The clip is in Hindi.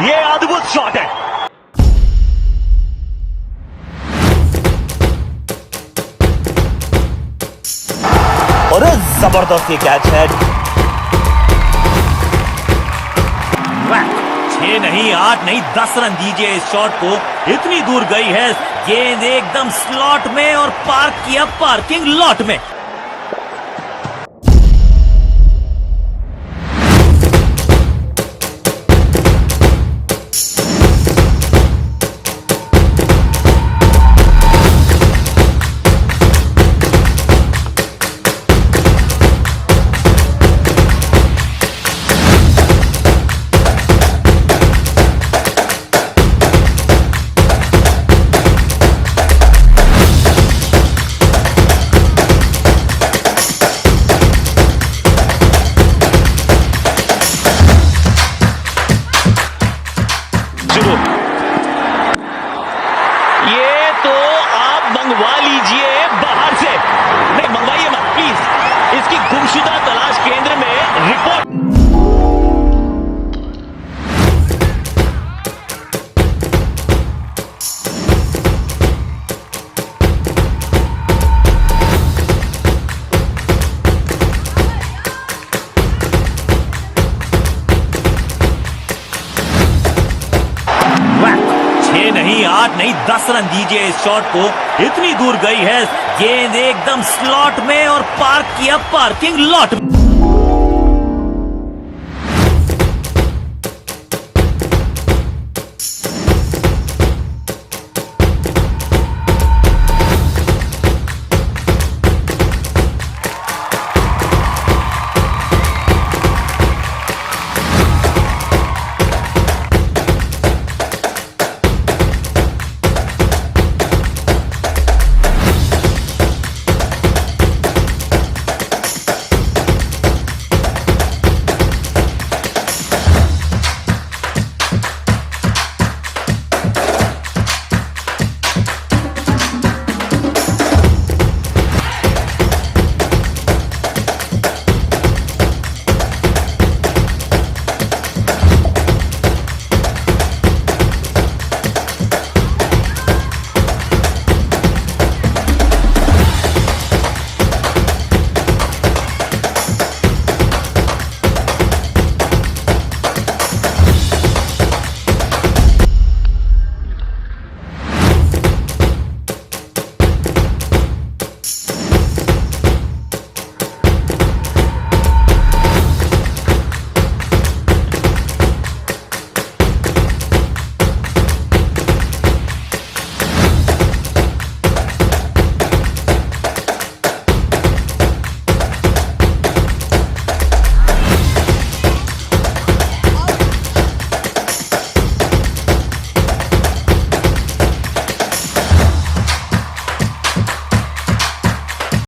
ये अद्भुत शॉट है। और जबरदस्त ये कैच है। 6 नहीं 8 नहीं 10 रन दीजिए इस शॉट को। इतनी दूर गई है गेंद एकदम स्लॉट में और पार्क किया पार्किंग लॉट में। ये तो आप मंगवा लीजिए बाहर से। नहीं मंगवाइए मत प्लीज। इसकी गुमशुदा तलाश केंद्र में रिपोर्ट। नहीं 8 नहीं 10 रन दीजिए इस शॉट को। इतनी दूर गई है गेंद एकदम स्लॉट में और पार्क किया पार्किंग लॉट में।